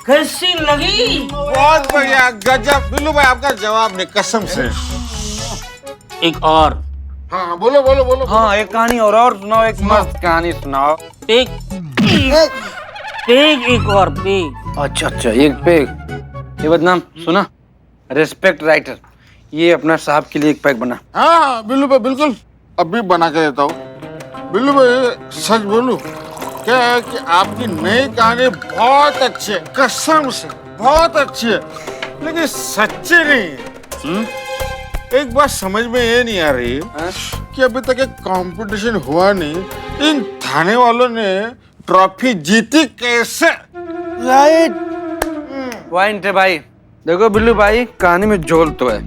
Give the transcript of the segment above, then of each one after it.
कैसी लगी? बहुत बढ़िया, गजब। बिल्लू भाई आपका जवाब नहीं, कसम से। एक और। हाँ बोलो बोलो बोलो। हाँ एक कहानी और सुनाओ, एक मस्त कहानी सुनाओ। पेग पेग एक और पेग। अच्छा अच्छा एक पेग। ये बदनाम सुना, रेस्पेक्ट राइटर, ये अपना साहब के लिए एक पैक बना। हाँ बिल्लू भाई बिल्कुल, अभी बना के देता हूँ। बिल्लू भाई सच बोलूं, क्या है कि आपकी नई कहानी बहुत अच्छी है, कसम से बहुत अच्छी है, लेकिन सच्ची नहीं है। एक बात समझ में ये नहीं आ रही कि अभी तक एक कंपटीशन हुआ नहीं, इन थाने वालों ने ट्रॉफी जीती कैसे? राइट पॉइंट है भाई। देखो बिल्लू भाई, कहानी में झोल तो है।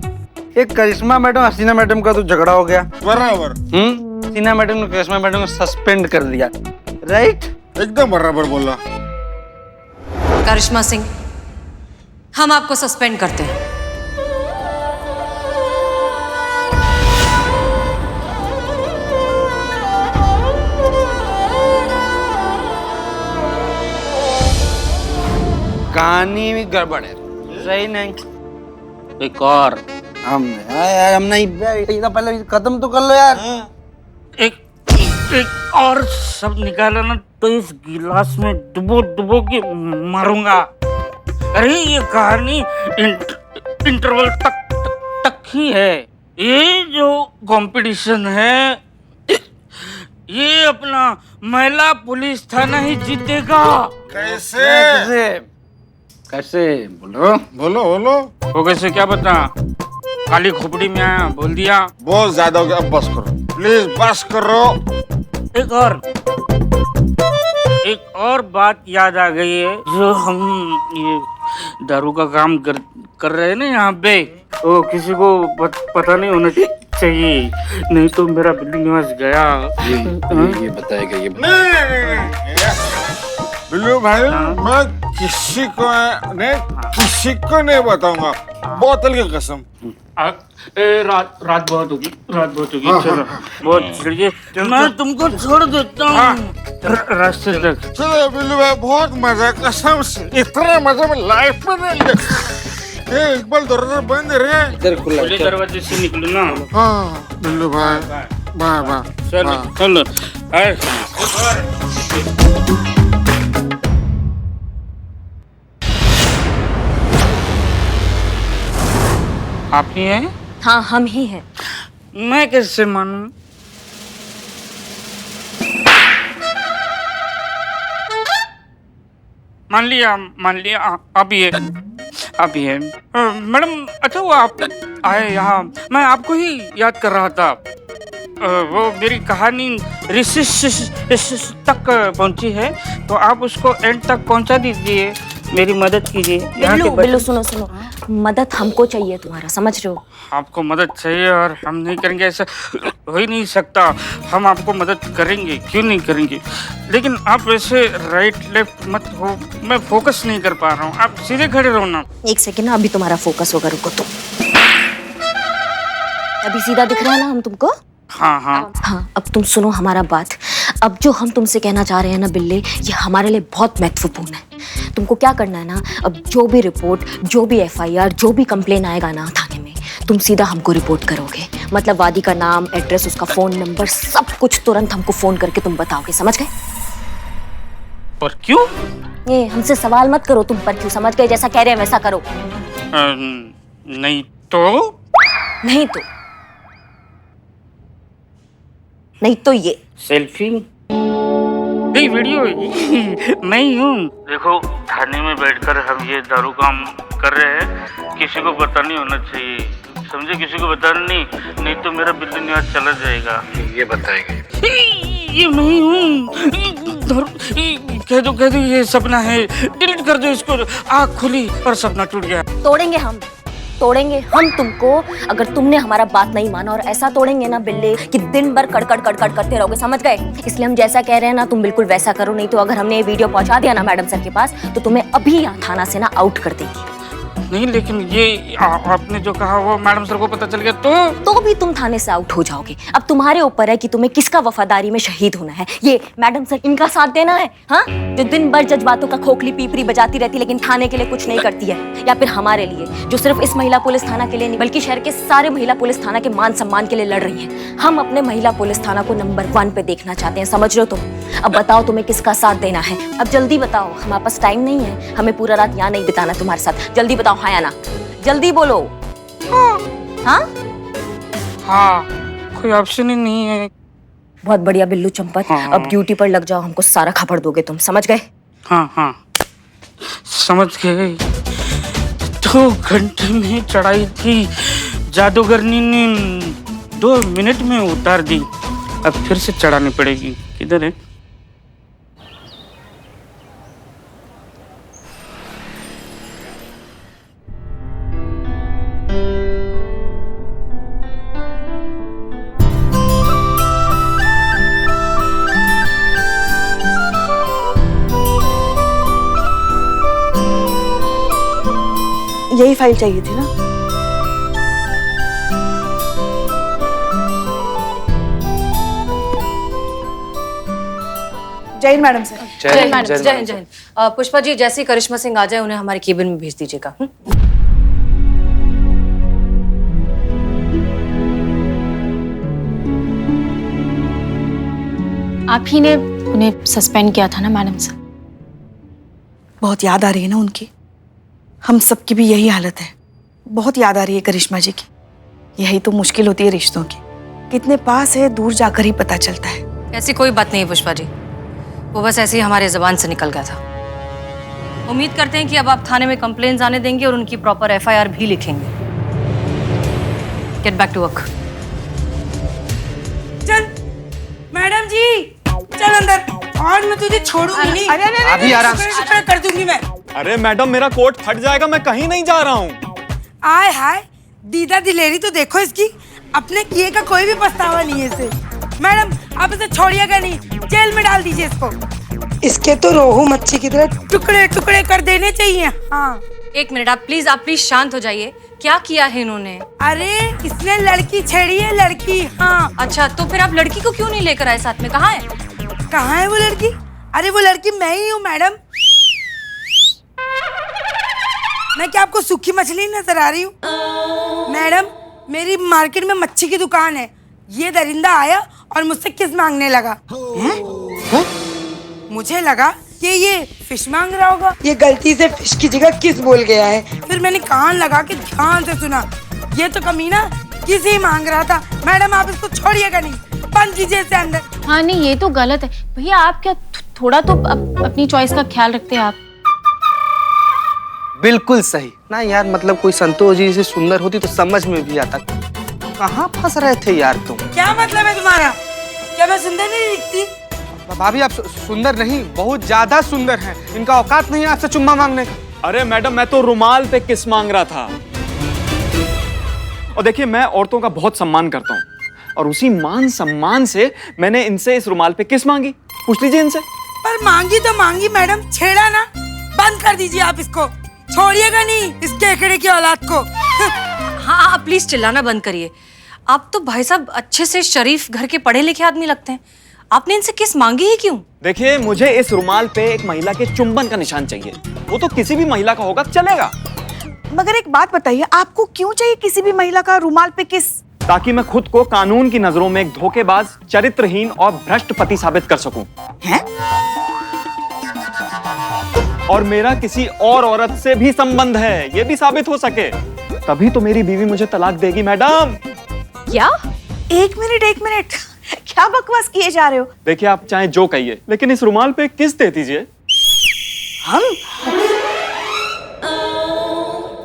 एक करिश्मा मैडम हसीना मैडम का तो झगड़ा हो गया। बराबर। हसीना मैडम ने करिश्मा मैडम को सस्पेंड कर दिया। राइट, एकदम बराबर बोला। करिश्मा सिंह, हम आपको सस्पेंड करते हैं। कहानी में गड़बड़ है, सही नहीं। एक और। हम यार हम नहीं, इतना पहले खत्म तो कर लो यार। एक एक और सब निकाला ना तो इस गिलास में डुबो डुबो के मारूंगा। अरे ये कहानी इंटरवल तक ही है। ये जो कंपटीशन है, ये अपना महिला पुलिस थाना ही जीतेगा। कैसे? कैसे कैसे बोलो बोलो बोलो। वो कैसे क्या बता, काली खोपड़ी में आया बोल दिया। बहुत ज्यादा हो गया, अब बस करो प्लीज, बस करो। एक और बात याद आ गई है, जो हम ये दारू का काम कर रहे हैं ना यहाँ पे, तो किसी को पता नहीं होना चाहिए, नहीं तो मेरा बिल्ली निवास गया। ये बताएगा ये बिल्लू भाई, मैं किसी को नहीं बताऊंगा, बोतल की कसम। रात बहुत होगी, चलो बहुत छिड़िए, मैं तुमको छोड़ देता हूँ रास्ते तक। चलो बिल्लू भाई, बहुत मजा, कसम से इतना मजा मैं लाइफ में नहीं लिया। इकबाल दरवाजा बंद है रे। खुले दरवाजे से निकलो ना। हाँ बिल्लू भाई, बाय बाय। चलो आप ही हैं? हाँ हम ही हैं। मैं कैसे मानूं? मान लिया आप ही है। मैडम, अच्छा वो आप आए यहाँ, मैं आपको ही याद कर रहा था। वो मेरी कहानी ऋषि तक पहुंची है, तो आप उसको एंड तक पहुंचा दीजिए, मेरी मदद कीजिए। बिल्लू सुनो, मदद हमको चाहिए तुम्हारा, समझ रहे हो? आपको मदद चाहिए और हम नहीं करेंगे, ऐसा हो ही नहीं सकता। हम आपको मदद करेंगे, क्यों नहीं करेंगे, लेकिन आप ऐसे राइट लेफ्ट मत हो, मैं फोकस नहीं कर पा रहा हूँ, आप सीधे खड़े रहो ना। एक सेकेंड, अभी तुम्हारा फोकस होगा, रुको तुम। अभी सीधा दिख रहा है ना हम तुमको? हाँ, अब तुम सुनो हमारा बात। अब जो हम तुमसे कहना चाह रहे हैं ना बिल्ले, ये हमारे लिए बहुत महत्वपूर्ण है। तुमको क्या करना है ना, अब जो भी रिपोर्ट, जो भी FIR, जो भी कंप्लेन आएगा ना थाने में, तुम सीधा हमको रिपोर्ट करोगे। मतलब वादी का नाम, एड्रेस, उसका फोन नंबर, सब कुछ तुरंत हमको फोन करके तुम बताओगे, समझ गए? और क्यों? ये हमसे सवाल मत करो तुम, पर क्यों, समझ गए? जैसा कह रहे हैं वैसा करो। नहीं तो ये सेल्फी नहीं, वीडियो नहीं हूँ। देखो, थाने में बैठकर हम ये दारू काम कर रहे हैं, किसी को पता नहीं होना चाहिए, समझे? किसी को बताना नहीं तो मेरा बिल्ली निवास चला जाएगा। ये बताएगा ये नहीं हूँ, कह दो ये सपना है, डिलीट कर दो इसको। आँख खुली और सपना टूट गया। तोड़ेंगे हम तुमको, अगर तुमने हमारा बात नहीं माना, और ऐसा तोड़ेंगे ना बिल्ले कि दिन भर कड़कड़ करते रहोगे, समझ गए? इसलिए हम जैसा कह रहे हैं ना, तुम बिल्कुल वैसा करो, नहीं तो अगर हमने ये वीडियो पहुंचा दिया ना मैडम सर के पास, तो तुम्हें अभी यहाँ थाना से ना आउट कर देंगे। नहीं, लेकिन ये आपने जो कहा वो मैडम सर को पता चल गया तो भी तुम थाने से आउट हो जाओगे। अब तुम्हारे ऊपर है कि तुम्हें किसका वफादारी में शहीद होना है, ये मैडम सर इनका साथ देना है, हाँ, जो दिन भर जज्बातों का खोखली पीपरी बजाती रहती लेकिन थाने के लिए कुछ नहीं करती है, या फिर हमारे लिए जो सिर्फ इस महिला पुलिस थाना के लिए नहीं बल्कि शहर के सारे महिला पुलिस थाना के मान सम्मान के लिए लड़ रही है। हम अपने महिला पुलिस थाना को नंबर 1 पे देखना चाहते हैं, समझ रहे हो तुम? अब बताओ तुम्हें किसका साथ देना है, अब जल्दी बताओ, हमारे पास टाइम नहीं है, हमें पूरा रात यहाँ नहीं बिताना तुम्हारे साथ। जल्दी बताओ, हाँ या ना, जल्दी बोलो। हाँ हाँ, कोई ऑप्शन ही नहीं है। बहुत बढ़िया बिल्लू चंपत, हाँ। अब ड्यूटी पर लग जाओ, हमको सारा खबर दोगे तुम, समझ गए? हाँ हाँ, समझ गए। 2 घंटे में चढ़ाई थी, जादूगरनी ने 2 मिनट में उतार दी, अब फिर से चढ़ानी पड़ेगी। किधर है? यही फाइल चाहिए थी ना? जय हिंद मैडम सर। जय हिंद मैडम, जय हिंद, जय हिंद। पुष्पा जी, जैसे ही करिश्मा सिंह आ जाए उन्हें हमारे केबिन में भेज दीजिएगा। आप ही ने उन्हें सस्पेंड किया था ना मैडम सर? बहुत याद आ रही है ना उनकी, हम सबकी भी यही हालत है, बहुत याद आ रही है करिश्मा जी की। यही तो मुश्किल होती है रिश्तों की, कितने पास है दूर जाकर ही पता चलता है। ऐसी कोई बात नहीं है पुष्पा जी, वो बस ऐसे ही हमारे ज़बान से निकल गया था। उम्मीद करते हैं कि अब आप थाने में कंप्लेंट्स आने देंगे और उनकी प्रॉपर FIR भी लिखेंगे। Get back to work. चल मैडम जी, चल अंदर, आज मैं तुझे छोड़ूंगी नहीं। अभी आराम से। शुक्र कर दूंगी मैं। अरे मैडम, मेरा कोट फट जाएगा, मैं कहीं नहीं जा रहा हूँ। आय हाय, दीदा दिलेरी तो देखो इसकी, अपने किए का कोई भी पछतावा नहीं है इसे। मैडम, आप इसे छोड़िएगा नहीं, जेल में डाल दीजिए इसको। इसके तो रोहू मच्छी की तरह टुकड़े टुकड़े कर देने चाहिए। हाँ, एक मिनट, आप प्लीज शांत हो जाइए। क्या किया है इन्होंने? अरे इसने लड़की छेड़ी है, लड़की। हाँ। अच्छा, तो फिर आप लड़की को क्यों नहीं लेकर आए साथ में? कहाँ है? कहाँ है वो लड़की? अरे वो लड़की मैं ही हूँ मैडम। मैं क्या आपको सूखी मछली नजर आ रही हूँ? मैडम, मेरी मार्केट में मच्छी की दुकान है, ये दरिंदा आया और मुझसे किस मांगने लगा। मुझे लगा कि ये फिश मांग रहा होगा, ये गलती से फिश की जगह किस बोल गया है। फिर मैंने कान लगा के ध्यान से सुना, ये तो कमीना किस ही मांग रहा था। मैडम, आप इसको छोड़िएगा नहीं, बंद कीजिए इसे अंदर। हाँ नहीं, ये तो गलत है भैया। आप क्या थोड़ा तो अपनी चॉइस का ख्याल रखते हैं आप? बिल्कुल सही ना यार, मतलब कोई संतोष जी से सुंदर होती तो समझ में भी आता। कहाँ फंस रहे थे यार तुम? क्या मतलब है तुम्हारा? क्या मैं सुंदर नहीं दिखती? भाभी, आप सुंदर नहीं, बहुत ज्यादा सुंदर हैं। इनका औकात नहीं है आपसे चुम्मा मांगने का। अरे मैडम, मैं तो रुमाल पे किस मांग रहा था। और देखिए, मैं औरतों का बहुत सम्मान करता हूँ, और उसी मान सम्मान से मैंने इनसे इस रुमाल पे किस मांगी। पूछ लीजिए इनसे। पर मांगी तो मांगी मैडम, छेड़ा ना। बंद कर दीजिए आप इसको, छोड़िएगा नहीं इस केकड़े की औलाद को। हाँ, आप प्लीज चिल्लाना बंद करिए। आप तो भाई साहब अच्छे से शरीफ घर के पढ़े लिखे आदमी लगते हैं, आपने इनसे किस मांगी ही क्यों? देखिए, मुझे इस रुमाल पे एक महिला के चुंबन का निशान चाहिए। वो तो किसी भी महिला का होगा, चलेगा। मगर एक बात बताइए, आपको क्यों चाहिए किसी भी महिला का रुमाल पे किस? ताकि मैं खुद को कानून की नजरों में एक धोखेबाज, चरित्रहीन और भ्रष्ट पति साबित कर सकूं। हैं? और मेरा किसी और औरत से भी संबंध है, ये भी साबित हो सके, तभी तो मेरी बीवी मुझे तलाक देगी मैडम। क्या? एक मिनट, क्या बकवास किए जा रहे हो? देखिए, आप चाहे जो कहिए, लेकिन इस रुमाल पे किस दे दीजिए। हम?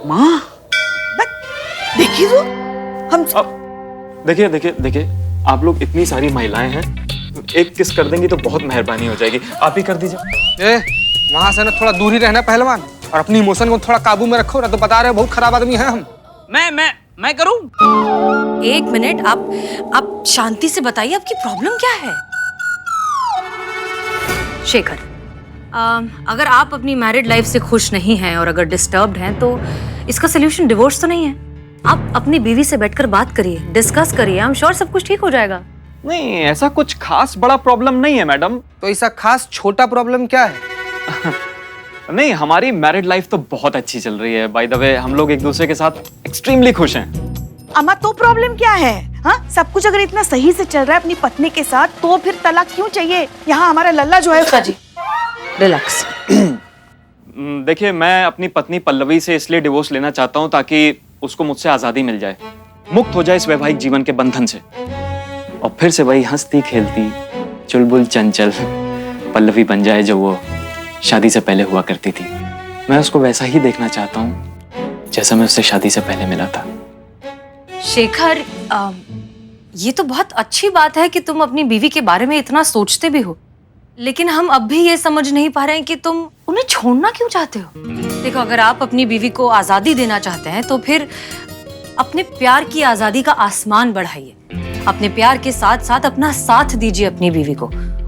माँ, देखिए तो हम। देखिए, आप लोग इतनी सारी महिलाएं हैं, एक किस कर देंगी तो बहुत मेहरबानी हो जाएगी। आप ही कर दीजिए। वहां से ना थोड़ा दूर ही रहना पहलवान, और अपनी इमोशन को थोड़ा काबू में रखो ना, तो बता रहे हो बहुत खराब आदमी हैं हम। मैं करूं? एक मिनट, आप शांति से बताइए, आपकी प्रॉब्लम क्या है? शेखर, अगर आप अपनी मैरिड लाइफ से खुश नहीं हैं और अगर डिस्टर्ब्ड हैं तो इसका सोल्यूशन डिवोर्स तो नहीं है। आप अपनी बीवी से बैठकर बात करिए, डिस्कस करिए, आई एम श्योर सब कुछ ठीक हो जाएगा। नहीं, ऐसा कुछ खास बड़ा प्रॉब्लम नहीं है मैडम। तो ऐसा खास छोटा प्रॉब्लम क्या है? नहीं, हमारी मैरिड लाइफ तो बहुत अच्छी चल रही है। बाय द वे, हम लोग एक दूसरे के साथ एक्सट्रीमली खुश हैं। अम्मा तो प्रॉब्लम क्या है? हाँ, सब कुछ अगर इतना सही से चल रहा है अपनी पत्नी के साथ तो फिर तलाक क्यों चाहिए? यहाँ हमारा लल्ला जो है जी रिलैक्स। देखिए, मैं अपनी पत्नी पल्लवी से इसलिए डिवोर्स लेना चाहता हूँ ताकि उसको मुझसे आजादी मिल जाए, मुक्त हो जाए इस वैवाहिक जीवन के बंधन से, और फिर से वही हंसती खेलती चुलबुल चंचल पल्लवी बन जाए जो वो शादी से पहले हुआ करती थी। मैं उसको वैसा ही देखना चाहता हूँ जैसा मैं उससे शादी से पहले मिला था। शेखर, ये तो बहुत अच्छी बात है कि तुम अपनी बीवी के बारे में इतना सोचते भी हो, लेकिन हम अब भी ये समझ नहीं पा रहे हैं कि तुम उन्हें छोड़ना क्यों चाहते हो। देखो, अगर आप अपनी बीवी को आजादी देना चाहते हैं तो फिर अपने प्यार की आजादी का आसमान बढ़ाइए। अपने प्यार के साथ साथ अपना साथ दीजिए अपनी बीवी को।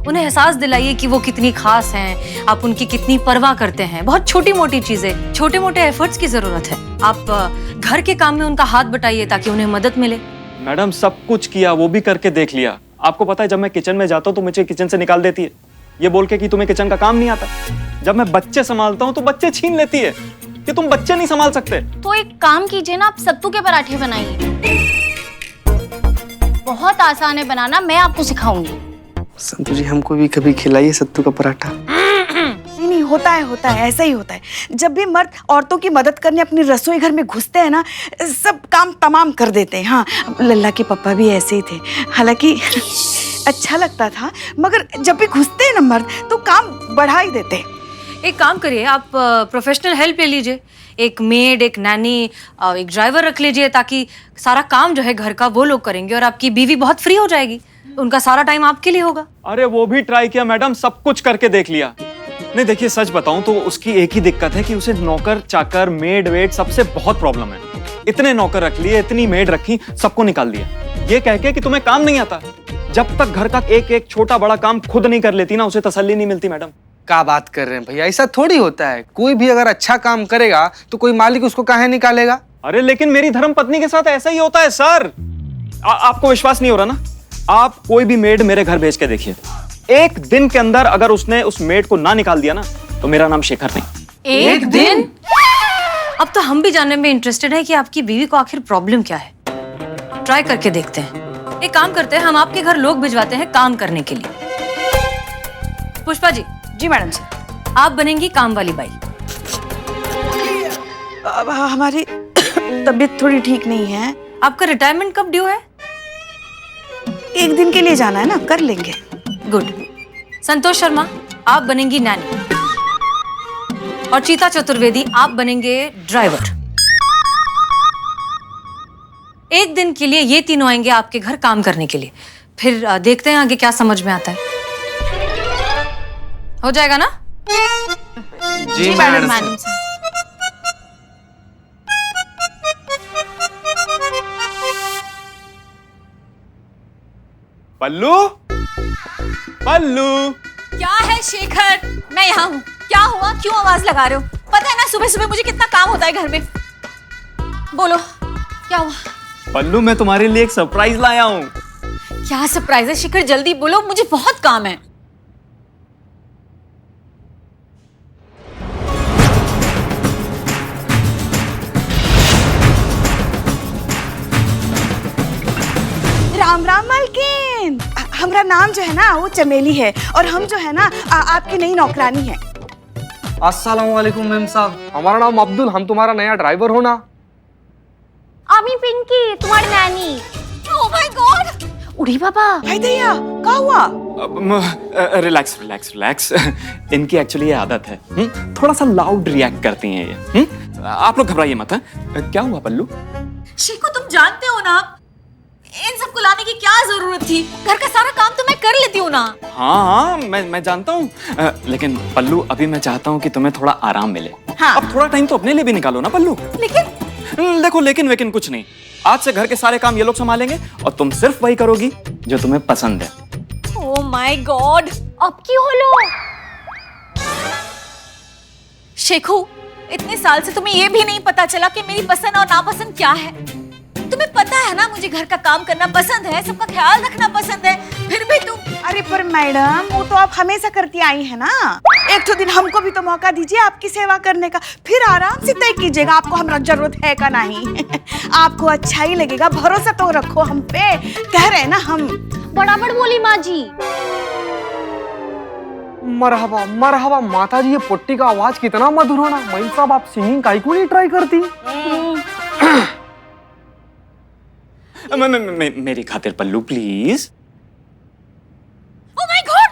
उन्हें एहसास दिलाइए कि वो कितनी खास हैं, आप उनकी कितनी परवाह करते हैं। बहुत छोटी मोटी चीजें, छोटे मोटे एफर्ट्स की जरूरत है। आप घर के काम में उनका हाथ बटाइए ताकि उन्हें मदद मिले। मैडम, सब कुछ किया, वो भी करके देख लिया। आपको पता है, जब मैं किचन में जाता हूँ तो मुझे किचन से निकाल देती है, ये बोल के कि तुम्हें किचन का काम नहीं आता। जब मैं बच्चे संभालता हूँ तो बच्चे छीन लेती है कि तुम बच्चे नहीं संभाल सकते। तो एक काम कीजिए ना, आप सत्तू के पराठे बनाइए। बहुत आसान है बनाना, मैं आपको सिखाऊंगी। संतु जी, हमको भी कभी खिलाइए सत्तू का पराठा। नहीं, होता है, ऐसा ही होता है। जब भी मर्द औरतों की मदद करने अपनी रसोई घर में घुसते हैं ना, सब काम तमाम कर देते हैं। हाँ, लल्ला के पापा भी ऐसे ही थे। हालांकि अच्छा लगता था, मगर जब भी घुसते हैं ना मर्द तो काम बढ़ा ही देते हैं। एक काम करिए, आप प्रोफेशनल हेल्प ले लीजिए। एक मेड, एक नैनी, एक ड्राइवर रख लीजिए ताकि सारा काम जो है घर का वो लोग करेंगे और आपकी बीवी बहुत फ्री हो जाएगी। उनका सारा टाइम आपके लिए होगा। अरे वो भी ट्राई किया मैडम, सब कुछ करके देख लिया। नहीं, देखिए, सच बताऊं तो उसकी एक ही दिक्कत है कि उसे नौकर चाकर मेड वेड सबसे बहुत प्रॉब्लम है। इतने नौकर रख लिए, इतनी मेड रखी, सबको निकाल दिया, ये कह के कि तुम्हें काम नहीं आता। जब तक घर का एक एक छोटा बड़ा काम खुद नहीं कर लेती ना, उसे तसल्ली नहीं मिलती। मैडम, क्या बात कर रहे हैं भैया, ऐसा थोड़ी होता है। कोई भी अगर अच्छा काम करेगा तो कोई मालिक उसको काहे निकालेगा? अरे लेकिन मेरी धर्मपत्नी के साथ ऐसा ही होता है सर। आपको विश्वास नहीं हो रहा ना? आप कोई भी मेड मेरे घर भेज के देखिए, एक दिन के अंदर अगर उसने उस मेड को ना निकाल दिया ना तो मेरा नाम शेखर नहीं। एक दिन? अब तो हम भी जानने में इंटरेस्टेड है कि आपकी बीवी को आखिर प्रॉब्लम क्या है। ट्राई करके देखते हैं। एक काम करते हैं, हम आपके घर लोग भिजवाते हैं काम करने के लिए। पुष्पा जी। जी मैडम जी। आप बनेंगी काम वाली बाई। अब हमारी तबीयत थोड़ी ठीक नहीं है। आपका रिटायरमेंट कब ड्यू है? एक दिन के लिए जाना है ना, कर लेंगे। गुड। संतोष शर्मा, आप बनेंगी नैनी, और चीता चतुर्वेदी, आप बनेंगे ड्राइवर। एक दिन के लिए ये तीनों आएंगे आपके घर काम करने के लिए, फिर देखते हैं आगे क्या समझ में आता है। हो जाएगा ना? जी मैडम। पल्लू, पल्लू। क्या है शेखर? मैं यहाँ हूँ। क्या हुआ? क्यों आवाज लगा रहे हो? पता है ना सुबह सुबह मुझे कितना काम होता है घर में। बोलो, क्या हुआ? पल्लू, मैं तुम्हारे लिए एक सरप्राइज लाया हूँ। क्या सरप्राइज है शेखर? जल्दी बोलो, मुझे बहुत काम है। राम राम मालकिन। हमारा नाम जो है ना वो चमेली है, और हम जो है ना आपकी नई नौकरानी है। अस्सलाम वालेकुम मैम साहब, हमारा नाम अब्दुल, हम तुम्हारा नया ड्राइवर हो ना। आमी पिंकी, तुम्हारी नैनी। Oh my God! उड़ी बाबा। भाई दैया, क्या हुआ? Relax relax relax. इनकी एक्चुअली ये आदत है, थोड़ा सा लाउड रिएक्ट करती हैं ये। आप लोग घबराइए मत। क्या हुआ पल्लू? शेखू, तुम जानते हो ना इन सबको लाने की क्या जरूरत थी? घर का सारा काम तो मैं कर लेती हूँ ना। हाँ, मैं जानता हूँ, लेकिन पल्लू अभी मैं चाहता हूँ कि तुम्हें थोड़ा आराम मिले। हाँ। अब थोड़ा टाइम तो अपने लिए भी निकालो ना पल्लू। लेकिन देखो, लेकिन कुछ नहीं। आज से घर के सारे काम ये लोग संभालेंगे और तुम सिर्फ वही करोगी जो तुम्हें पसंद है। Oh my God! अब क्यों हो लो? शेखू, इतने साल से तुम्हें ये भी नहीं पता चला कि मेरी पसंद और नापसंद क्या है। तुम्हें पता है ना मुझे घर का काम करना पसंद है, सबका ख्याल रखना पसंद है, फिर भी तुम। अरे पर मैडम, वो तो आप हमेशा करती आई है ना। एक तो दिन हमको भी तो मौका दीजिए आपकी सेवा करने का, फिर आराम से तय कीजिएगा आपको हमारा जरूरत है का नहीं। आपको अच्छा ही लगेगा, भरोसा तो रखो हम पे, कह रहे हैं ना हम। बराबर बोली माँ जी। मरहबा मरहबा माता जी, ये पुट्टी का आवाज कितना मधुर होना। मई साहब, आप सिंगिंग काहे को नहीं ट्राई करती? मेरी खातिर पल्लू प्लीज। ओह माय गॉड,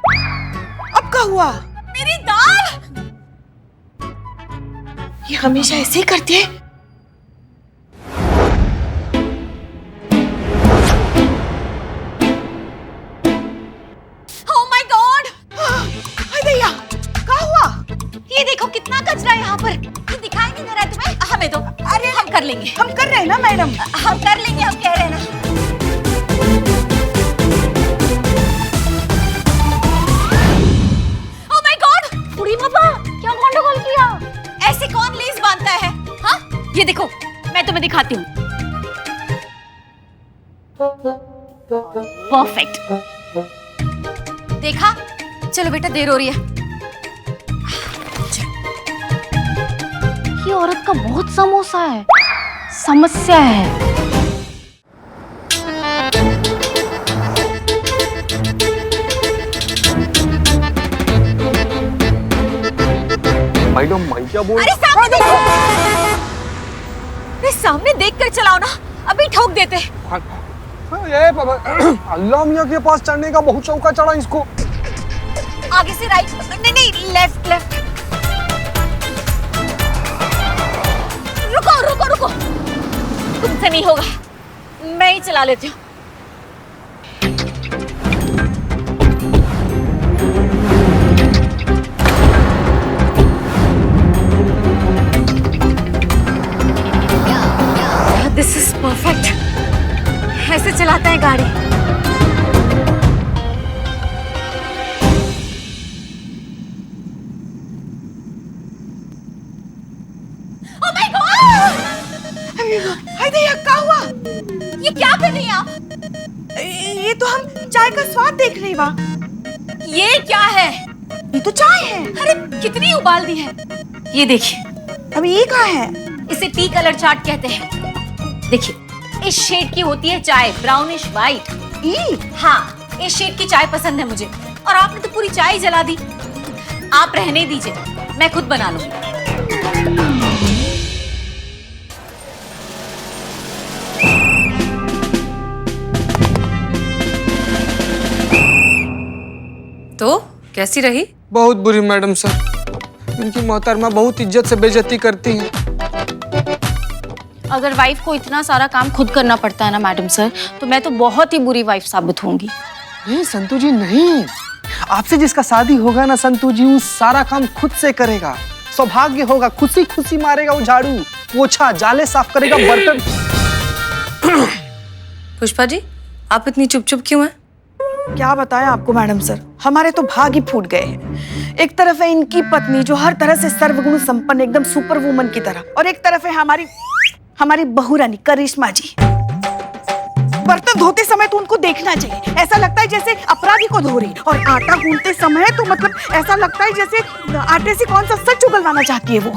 अब क्या हुआ? मेरी दाल। ये हमेशा ऐसे ही करती है। ओह माय गॉड, भैया क्या हुआ? ये देखो कितना कचरा यहाँ पर। ये दिखाई नहीं दे रहा है तुम्हें? हमें दो। अरे हम कर लेंगे। हम कर रहे हैं ना मैडम। हम कर लेंगे, हम कह रहे हैं ना। ओह माय गॉड, बुढ़ी पापा क्या गंडगोल किया? ऐसे कौन लेस बांधता है? हाँ, ये देखो मैं तुम्हें दिखाती हूँ। परफेक्ट, देखा? चलो बेटा, देर हो रही है। ये औरत का बहुत समोसा है, समस्या है। मैडम, मैं क्या बोल? अरे सामने देखो, अरे सामने देख कर चलाओ ना, अभी ठोक देते। ये अल्लाह मियाँ के पास चढ़ने का बहुत शौक है, चढ़ा इसको। आगे से राइट, नहीं नहीं, लेफ्ट लेफ्ट। रुको रुको रुको, तुमसे नहीं होगा, मैं ही चला लेती हूँ। दिस इज परफेक्ट, ऐसे चलाता है गाड़ी। Oh my God! हाय भैया क्या हुआ? ये क्या कर रही हैं आप? ये तो हम चाय का स्वाद देख रहे बा। ये क्या है? ये तो चाय है। अरे कितनी उबाल दी है। ये देखिए, अब ये क्या है? इसे टी कलर चाट कहते हैं। देखिए, इस शेड की होती है चाय, ब्राउनिश व्हाइट। हाँ, इस शेड की चाय पसंद है मुझे, और आपने तो पूरी चाय जला दी। आप रहने दीजिए, मैं खुद बना लूंगी। तो कैसी रही? बहुत बुरी मैडम सर, इनकी मोहतरमा बहुत इज्जत से बेइज्जती करती हैं। अगर वाइफ को इतना सारा काम खुद करना पड़ता है ना मैडम सर, तो मैं तो बहुत ही बुरी वाइफ साबित होंगी। नहीं संतू जी, नहीं। आपसे जिसका शादी होगा ना संतू जी, वो सारा काम खुद से करेगा। सौभाग्य होगा, खुशी खुशी मारेगा वो झाड़ू पोछा, जाले साफ करेगा, बर्तन। पुष्पा जी, आप इतनी चुप चुप क्यों हैं? क्या बताएं आपको मैडम सर, हमारे तो भाग ही फूट गए हैं। एक तरफ है इनकी पत्नी जो हर तरह से सर्वगुण संपन्न, एकदम सुपर वुमन की तरह, और एक तरफ है हमारी बहू रानी करिश्मा जी। बर्तन धोते समय तो उनको देखना चाहिए, ऐसा लगता है जैसे अपराधी को धो रही, और आटा गूंथते समय तो मतलब ऐसा लगता है जैसे आटे से कौन सा सच उगलवाना चाहती है वो।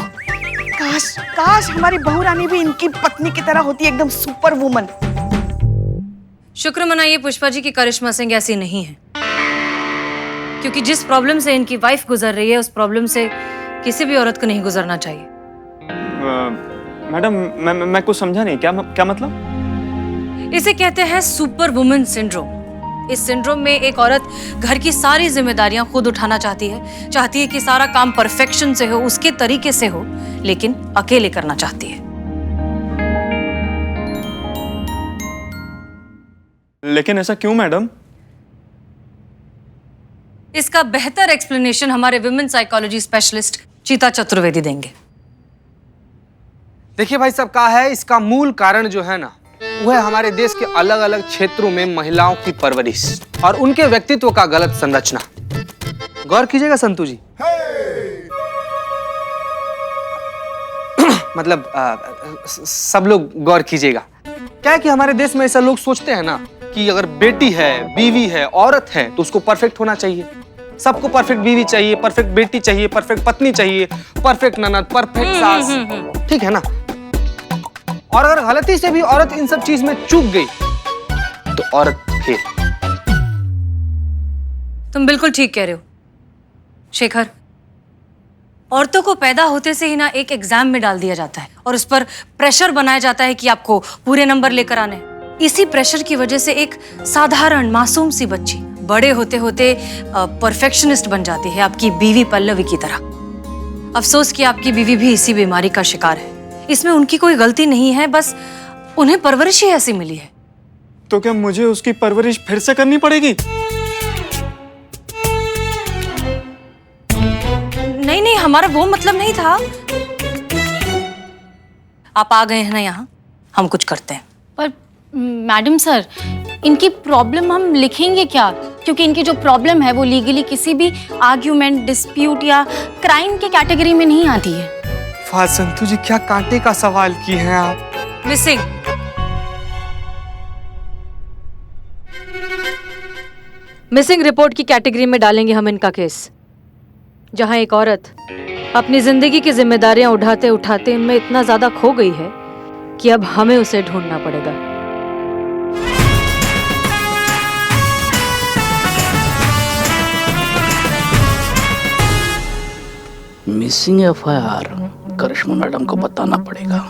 काश काश हमारी बहू रानी भी इनकी पत्नी की तरह होती, एकदम सुपर वुमन। शुक्र मनाइए पुष्पा जी की करिश्मा सिंह ऐसी नहीं है, क्योंकि जिस प्रॉब्लम से इनकी वाइफ गुजर रही है, उस प्रॉब्लम से किसी भी औरत को नहीं गुजरना चाहिए। मैडम, मैं कुछ समझा नहीं, क्या मतलब? इसे कहते हैं सुपर वुमन सिंड्रोम। इस सिंड्रोम में एक औरत घर की सारी जिम्मेदारियां खुद उठाना चाहती है कि सारा काम परफेक्शन से हो, उसके तरीके से हो, लेकिन अकेले करना चाहती है। लेकिन ऐसा क्यों मैडम? इसका बेहतर एक्सप्लेनेशन हमारे विमेन साइकोलॉजी स्पेशलिस्ट चीता चतुर्वेदी देंगे। देखिए भाई साहब, क्या है इसका मूल कारण जो है ना, वो है हमारे देश के अलग अलग क्षेत्रों में महिलाओं की परवरिश और उनके व्यक्तित्व का गलत संरचना। गौर कीजिएगा संतू जी। मतलब सब लोग गौर कीजिएगा। क्या है कि हमारे देश में ऐसा लोग सोचते हैं ना कि अगर बेटी है, बीवी है, औरत है तो उसको परफेक्ट होना चाहिए। सबको परफेक्ट बीवी चाहिए, परफेक्ट बेटी चाहिए, परफेक्ट पत्नी चाहिए, परफेक्ट ननद, परफेक्ट सास, ठीक है ना। और अगर गलती से भी औरत इन सब चीज में चूक गई तो औरत फेल। तुम बिल्कुल ठीक कह रहे हो शेखर। औरतों को पैदा होते से ही ना एक एग्जाम में डाल दिया जाता है और उस पर प्रेशर बनाया जाता है कि आपको पूरे नंबर लेकर आने। इसी प्रेशर की वजह से एक साधारण मासूम सी बच्ची बड़े होते होते परफेक्शनिस्ट बन जाती है, आपकी बीवी पल्लवी की तरह। अफसोस कि आपकी बीवी भी इसी बीमारी का शिकार है। इसमें उनकी कोई गलती नहीं है, बस उन्हें परवरिश ही ऐसी मिली है। तो क्या मुझे उसकी परवरिश फिर से करनी पड़ेगी? नहीं नहीं, हमारा वो मतलब नहीं था। आप आ गए हैं ना यहाँ, हम कुछ करते हैं। पर मैडम सर, इनकी प्रॉब्लम हम लिखेंगे क्या? क्योंकि इनकी जो प्रॉब्लम है वो लीगली किसी भी आर्ग्यूमेंट, डिस्प्यूट या क्राइम के कैटेगरी में नहीं आती है। वाह संतु जी, क्या कांटे का सवाल किए हैं आप। मिसिंग मिसिंग रिपोर्ट की कैटेगरी में डालेंगे हम इनका केस, जहां एक औरत अपनी जिंदगी की जिम्मेदारियां उठाते उठाते इनमें इतना ज्यादा खो गई है कि अब हमें उसे ढूंढना पड़ेगा। मिसिंग एफआईआर करिश्मा मैडम को बताना पड़ेगा।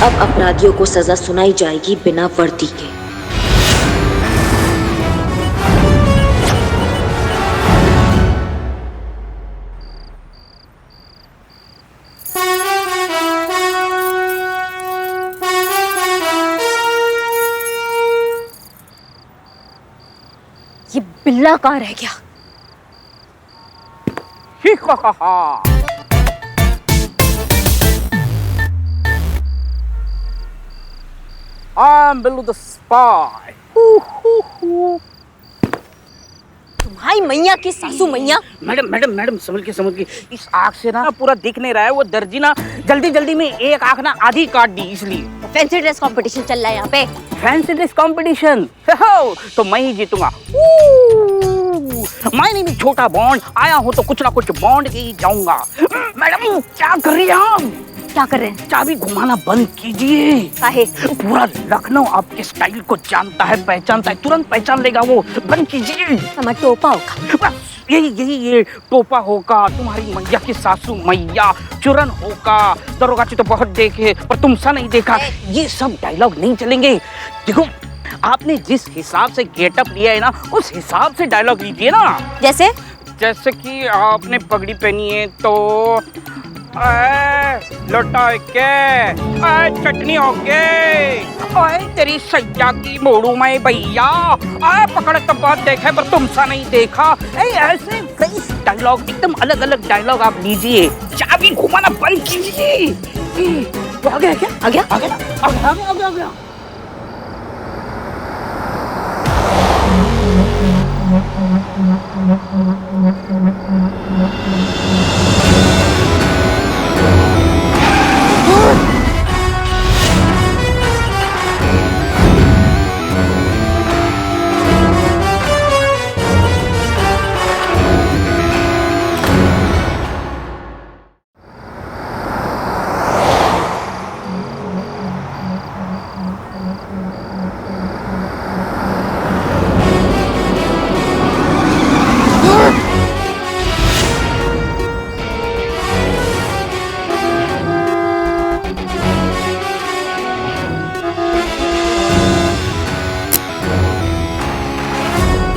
अब अपराधियों को सजा सुनाई जाएगी बिना वर्दी के। ये बिल्ला कहाँ रह गया? I'm Billu the spy. तुम्हारी मैया की सासू मैया। मैडम मैडम मैडम समझ के इस आँख से ना पूरा दिख नहीं रहा है। वो दर्जी ना जल्दी जल्दी में एक आँख ना आधी काट दी, इसलिए। फैंसी ड्रेस कंपटीशन चल रहा है यहाँ पे। फैंसी ड्रेस कंपटीशन तो मैं ही जीतूंगा। मैं नहीं भी छोटा बॉन्ड आया हूँ तो कुछ ना कुछ बॉन्ड के ही जाऊंगा। मैडम क्या कर रही हैं आप? क्या कर रहे हैं? चाबी घुमाना बंद कीजिए। काहे? पूरा लखनऊ आपके स्टाइल को जानता है, पहचानता है, तुरंत पहचान लेगा वो। बंद कीजिए। हमारा टोपा होगा। बस यही टोपा होगा। तुम्हारी मैया की सासू मैया चुरन होगा। दरोगा जी तो बहुत देखे पर तुमसा नहीं देखा। ये सब डायलॉग नहीं चलेंगे। देखो आपने जिस हिसाब से गेटअप लिया है ना, उस हिसाब से डायलॉग लीजिए ना। जैसे कि आपने पगड़ी पहनी है तो लोटा के चटनी हो गई। तेरी सैया की मोड़ू में भैया पकड़ तो बहुत देखे पर तुमसा नहीं देखा। ऐसे कई डायलॉग, एकदम अलग अलग डायलॉग आप लीजिए। चाबी घुमाना बंद कीजिए। तो आ गया क्या? आ गया।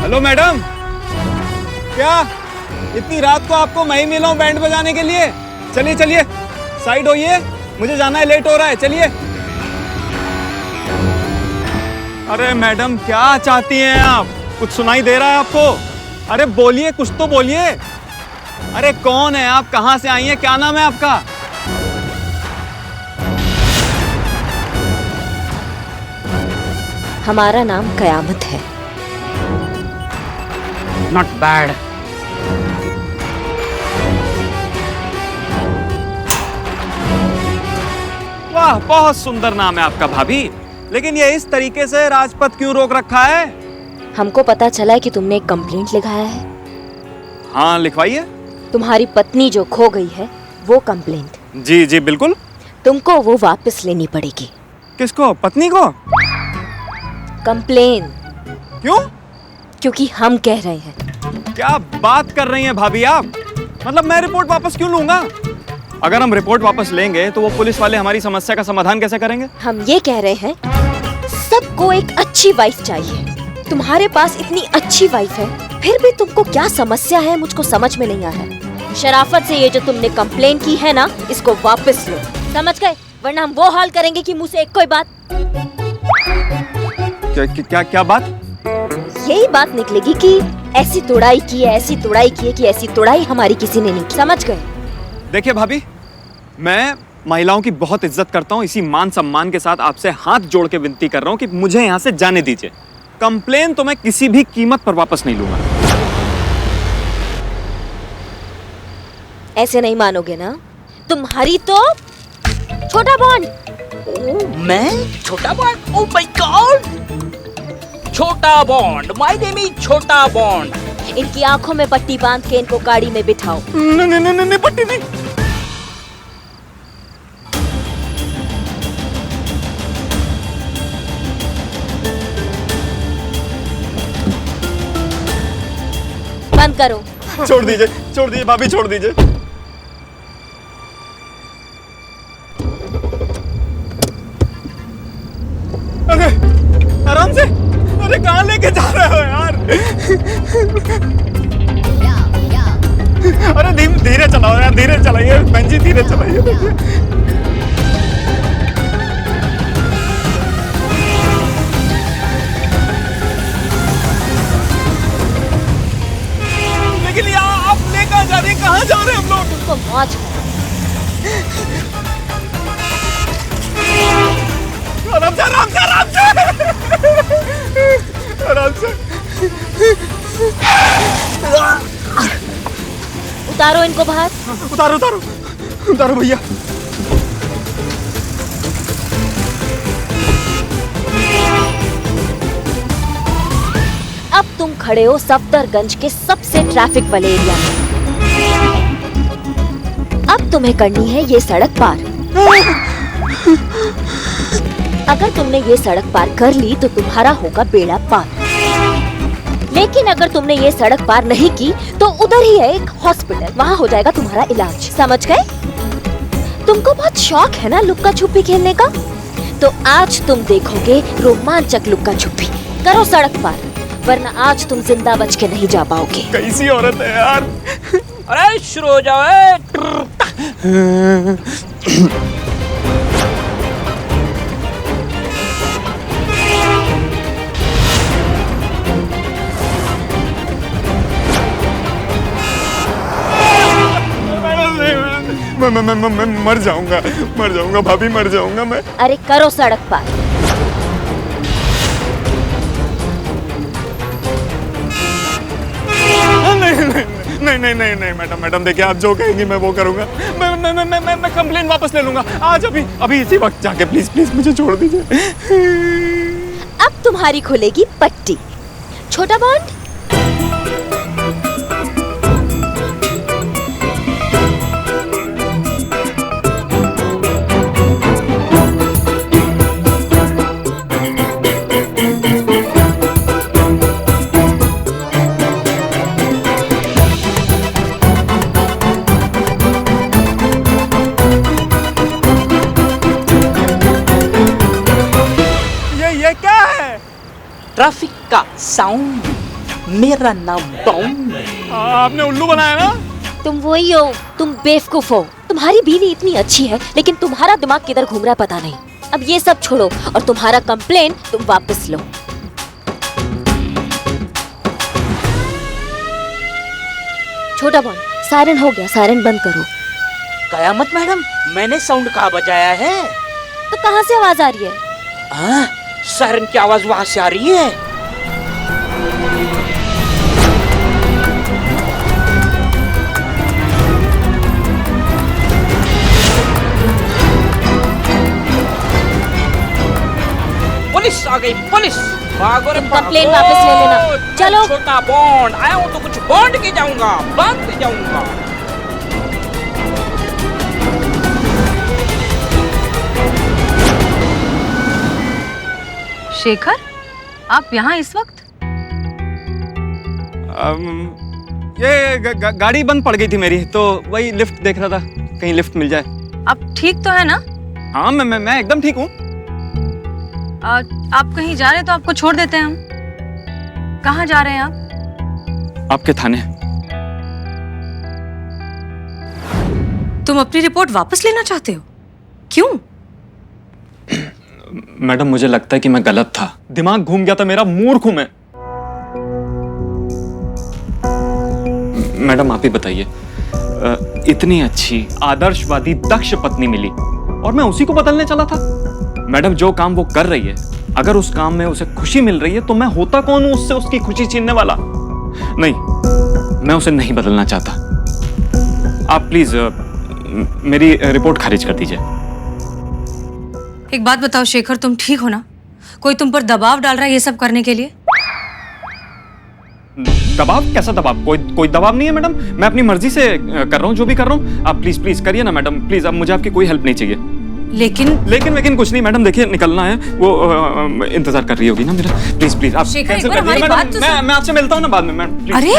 हेलो मैडम, क्या इतनी रात को आपको मैं ही मिला हूँ बैंड बजाने के लिए? चलिए चलिए साइड होइए। मुझे जाना है, लेट हो रहा है, चलिए। अरे मैडम क्या चाहती हैं आप? कुछ सुनाई दे रहा है आपको? अरे बोलिए, कुछ तो बोलिए। अरे कौन है आप, कहां से आई हैं, क्या नाम है आपका? हमारा नाम कयामत है। Not bad. वाह, बहुत सुंदर नाम है आपका भाभी, लेकिन ये इस तरीके से राजपथ क्यों रोक रखा है? हमको पता चला है कि तुमने एक कंप्लेंट लिखाया है। हाँ लिखवाइए। तुम्हारी पत्नी जो खो गई है वो कंप्लेंट। जी जी बिल्कुल। तुमको वो वापस लेनी पड़ेगी। किसको, पत्नी को? कंप्लेन। क्यों? क्योंकि हम कह रहे हैं। क्या बात कर रही हैं भाभी आप? मतलब मैं रिपोर्ट वापस क्यों लूंगा? अगर हम रिपोर्ट वापस लेंगे तो वो पुलिस वाले हमारी समस्या का समाधान कैसे करेंगे? हम ये कह रहे हैं, सबको एक अच्छी वाइफ चाहिए। तुम्हारे पास इतनी अच्छी वाइफ है, फिर भी तुमको क्या समस्या है मुझको समझ में नहीं आ रहा है। शराफत से ये जो तुमने कंप्लेन की है ना, इसको वापस लो, समझ गए? वरना हम वो हाल करेंगे कि मुंह से एक कोई बात। क्या बात? यही बात निकलेगी कि ऐसी तोड़ाई की है, ऐसी तोड़ाई की है कि ऐसी तोड़ाई हमारी किसी ने नहीं की, समझ गए? देखिए भाभी, मैं महिलाओं की बहुत इज्जत करता हूँ, इसी मान सम्मान के साथ आपसे हाथ जोड़ के विनती कर रहा हूँ कि मुझे यहाँ से जाने दीजिए। कंप्लेन तो मैं किसी भी कीमत पर वापस नहीं लूंगा। ऐसे नहीं मानोगे ना? तुम्हारी तो छोटा बॉन्ड। मैं छोटा बॉन्ड? ओह माय गॉड, छोटा बॉन्ड, माय नेम इज छोटा बॉन्ड। इनकी आंखों में पट्टी बांध के इनको गाड़ी में बिठाओ। नहीं पट्टी नहीं। बंद करो। छोड़ दीजिए भाभी, छोड़ दीजिए। अरे आराम से, अरे कहाँ लेके जा रहे हो यार? अरे धीरे चलाओ यार, धीरे चलाइए बहन जी, धीरे चलाइए। लेकिन यार आप लेकर जा रहे हैं, कहाँ जा रहे हैं हम लोग? तुमको मौज आराम से, आराम से, आराम से, आराम से। उतारो इनको बाहर। उतारो उतारो उतारो भैया। अब तुम खड़े हो सफदरगंज के सबसे ट्रैफिक वाले एरिया में। अब तुम्हें करनी है ये सड़क पार। अगर तुमने ये सड़क पार कर ली तो तुम्हारा होगा बेड़ा पार। लेकिन अगर तुमने ये सड़क पार नहीं की तो उधर ही है एक हॉस्पिटल, वहाँ हो जाएगा तुम्हारा इलाज, समझ गए? तुमको बहुत शौक है ना लुक्का छुपी खेलने का, तो आज तुम देखोगे रोमांचक लुक्का छुपी। करो सड़क पार, वरना आज तुम जिंदा बच के नहीं जा पाओगे। कैसी औरत है यार। अरे शुरू हो जाओ। मैं मर जाऊंगा भाभी, मर जाऊंगा मैं। अरे करो सड़क पार। नहीं मैडम देखिए, आप जो कहेंगी मैं वो करूंगा। मैं कंप्लेन वापस ले लूंगा आज, अभी इसी वक्त जाके। प्लीज मुझे छोड़ दीजिए। अब तुम्हारी खुलेगी पट्टी, छोटा बॉन्ड। ट्रैफिक का साउंड, मेरा नाम बॉन्ड। आपने उल्लू बनाया ना? तुम वही हो, तुम बेवकूफ हो। तुम तुम्हारी बीवी इतनी अच्छी है लेकिन तुम्हारा दिमाग किधर घूम रहा है पता नहीं। अब ये सब छोड़ो और तुम्हारा कंप्लेन तुम वापस लो। छोटा बॉन, सायरन हो गया, सायरन बंद करो। कयामत मैडम, मैंने साउंड कहाँ बजाया है? तो कहाँ से आवाज आ रही है? हाँ, सायरन की आवाज वहां से आ रही है। पुलिस आ गई, पुलिस! भागो रे, कंप्लेन वापस ले लेना। चलो। छोटा बॉन्ड आया हूँ तो कुछ बॉन्ड के जाऊंगा, बांध के जाऊंगा। शेखर, आप यहाँ इस वक्त? ये गाड़ी बंद पड़ गई थी मेरी, तो वही लिफ्ट देख रहा था, कहीं लिफ्ट मिल जाए। आप ठीक तो है ना? हाँ, मैं एकदम ठीक हूँ। आप कहीं जा रहे हैं तो आपको छोड़ देते हैं हम। कहाँ जा रहे हैं आप? आपके थाने। तुम अपनी रिपोर्ट वापस लेना चाहते हो? क्यों? मैडम, मुझे लगता है कि मैं गलत था, दिमाग घूम गया था मेरा, मूर्ख हूं मैं। मैडम, आप ही बताइए, इतनी अच्छी आदर्शवादी दक्ष पत्नी मिली और मैं उसी को बदलने चला था। मैडम, जो काम वो कर रही है, अगर उस काम में उसे खुशी मिल रही है तो मैं होता कौन हूं उससे उसकी खुशी छीनने वाला? नहीं, मैं उसे नहीं बदलना चाहता। आप प्लीज मेरी रिपोर्ट खारिज कर दीजिए। एक बात बताओ शेखर, तुम ठीक हो ना? कोई तुम पर दबाव डाल रहा है ये सब करने के लिए? दबाव? कैसा दबाव? कोई दबाव नहीं है मैडम, मैं अपनी मर्जी से कर रहा हूँ जो भी कर रहा हूँ। आप प्लीज करिए ना मैडम, प्लीज। अब मुझे आपकी कोई हेल्प नहीं चाहिए। लेकिन कुछ नहीं मैडम, देखिए निकलना है, वो इंतजार कर रही होगी ना मेरा। प्लीज आप कैंसिल कर दीजिए मैडम। मैं आपसे मिलता हूँ ना बाद में मैडम। अरे,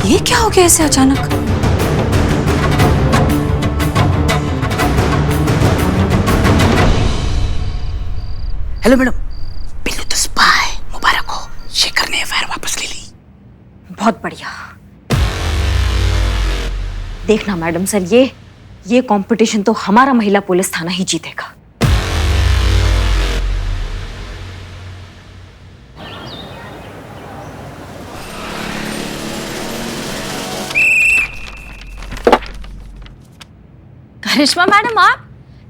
ये क्या हो गया ऐसे अचानक? Hello madam, Billu the spy, मुबारक हो, शेखर ने एफआईआर वापस ले ली। बहुत बढ़िया। देखना मैडम सर, ये कंपटीशन तो हमारा महिला पुलिस थाना ही जीतेगा। करिश्मा मैडम, आप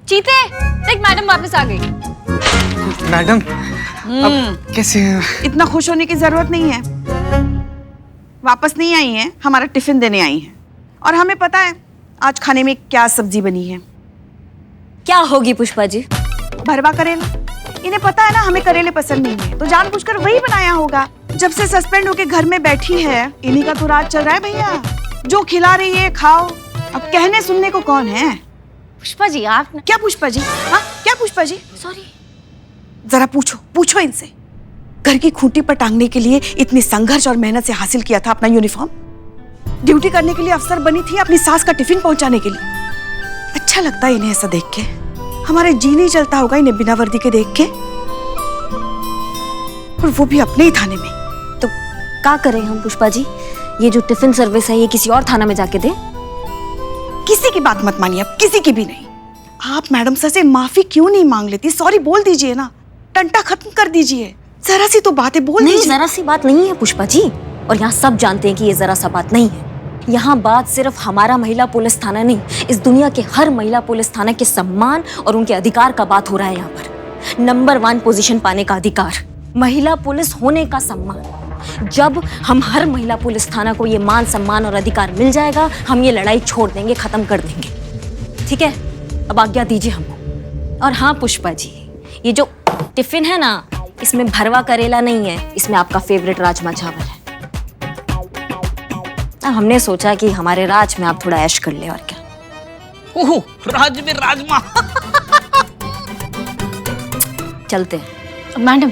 जीते। देख, मैडम वापस आ गई। मैडम, अब कैसे हैं? इतना खुश होने की जरूरत नहीं है। वापस नहीं आई हैं, हमारा टिफिन देने आई हैं। और हमें पता है आज खाने में क्या सब्जी बनी है। क्या होगी पुष्पा जी? भरवा करेला। इन्हें पता है ना हमें करेले पसंद नहीं है, तो जानबूझकर वही बनाया होगा। जब से सस्पेंड होके घर में बैठी है, इन्हीं का तो राज चल रहा है भैया। जो खिला रही है खाओ, अब कहने सुनने को कौन है? पुष्पा जी, आप क्या पुष्पा जी? हाँ, क्या पुष्पा जी? सॉरी। जरा पूछो इनसे। घर की खूंटी पर टांगने के लिए इतनी संघर्ष और मेहनत से हासिल किया था अपना यूनिफॉर्म। ड्यूटी करने के लिए अफसर बनी थी अपनी सास का टिफिन पहुंचाने के लिए। अच्छा लगता है इन्हें ऐसा देख के। हमारे जी नहीं चलता होगा इन्हें बिना वर्दी के देख के, और वो भी अपने ही थाने में। तो क्या करें हम पुष्पा जी? ये जो टिफिन सर्विस है ये किसी और थाना में जाके दे। किसी की बात मत मानिए, अब किसी की भी नहीं। आप मैडम सर से माफी क्यों नहीं मांग लेती? सॉरी बोल दीजिए ना, टंटा खत्म कर दीजिए। जरा सी तो बातें बोल दीजिए। जरा सी बात नहीं है पुष्पा जी, और यहाँ सब जानते हैं कि ये जरा सा बात नहीं है। यहाँ बात सिर्फ हमारा महिला पुलिस थाना नहीं, इस दुनिया के हर महिला पुलिस थाना के सम्मान और उनके अधिकार का बात हो रहा है। यहाँ पर नंबर 1 पोजीशन पाने का अधिकार, महिला पुलिस होने का सम्मान। जब हम हर महिला पुलिस थाना को ये मान सम्मान और अधिकार मिल जाएगा, हम ये लड़ाई छोड़ देंगे, खत्म कर देंगे। ठीक है, अब आज्ञा दीजिए हमको। और हाँ पुष्पा जी, ये जो टिफिन है ना, इसमें भरवा करेला नहीं है, इसमें आपका फेवरेट राजमा चावल है। अब हमने सोचा कि हमारे राज में आप थोड़ा ऐश कर ले, और क्या। ओह, राज में राजमा। चलते हैं। मैडम,